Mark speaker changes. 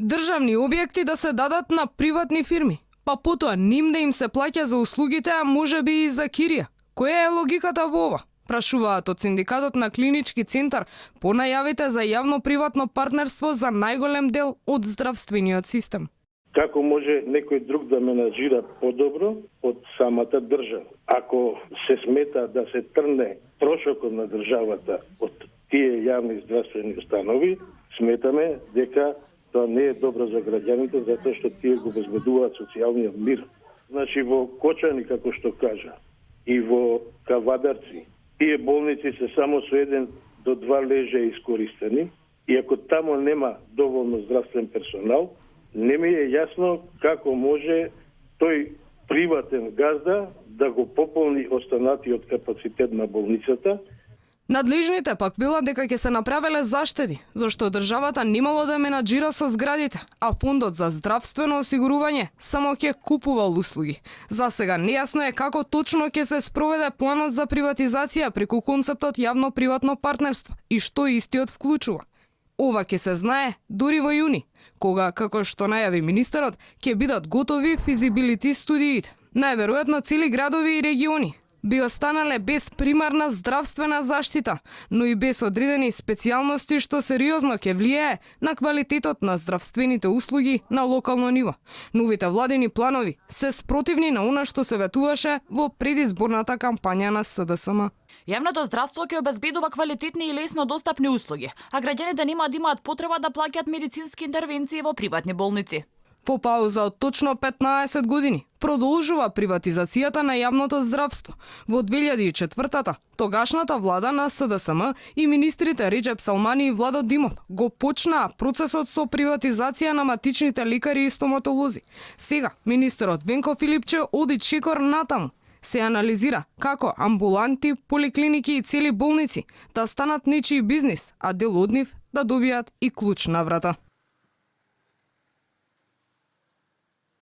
Speaker 1: државни објекти да се дадат на приватни фирми, па потоа ним да им се плаќа за услугите, а можеби и за кирија. Која е логиката во ова? Прашуваат од Синдикатот на Клинички центар по најавите за јавно-приватно партнерство за најголем дел од здравствениот систем.
Speaker 2: Како може некој друг да менаџира подобро од самата држава? Ако се смета да се трне трошокот на државата од тие јавни здравствени установи, сметаме дека тоа не е добро за граѓаните, затоа што тие го обезбедуваат социјалниот мир. Значи во Кочани, како што кажа, и во Кавадарци, тие болници се само со 1 до 2 лежа искористени, и ако тамо нема доволно здравствен персонал, не ми е јасно како може тој приватен газда да го пополни останатиот капацитет на болницата.
Speaker 1: Надлежните пак велат дека ќе се направеле заштеди, зашто државата немало да менаџира со зградите, а фондот за здравствено осигурување само ќе купувал услуги. За сега нејасно е како точно ќе се спроведе планот за приватизација преку концептот јавно-приватно партнерство и што истиот вклучува. Ова ќе се знае дури во јуни, кога, како што најави министерот, ќе бидат готови физибилити студиите. Најверојатно цели градови и региони би останале без примарна здравствена заштита, но и без одредени специјалности што сериозно ќе влијае на квалитетот на здравствените услуги на локално ниво. Новите владени планови се спротивни на она што се ветуваше во предизборната кампања на СДСМ.
Speaker 3: Јавното здравство ќе обезбедува квалитетни и лесно достапни услуги, а граѓаните нема да имаат потреба да плаќаат медицински интервенции во приватни болници.
Speaker 1: По пауза од точно 15 години продолжува приватизацијата на јавното здравство. Во 2004-та, тогашната влада на СДСМ и министрите Реџеп Салмани и Владо Димов го почнаа процесот со приватизација на матичните лекари и стоматолози. Сега, министерот Венко Филипче оди чекор натаму. Се анализира како амбуланти, поликлиники и цели болници да станат нечии бизнис, а дел од нив да добијат и клуч на врата.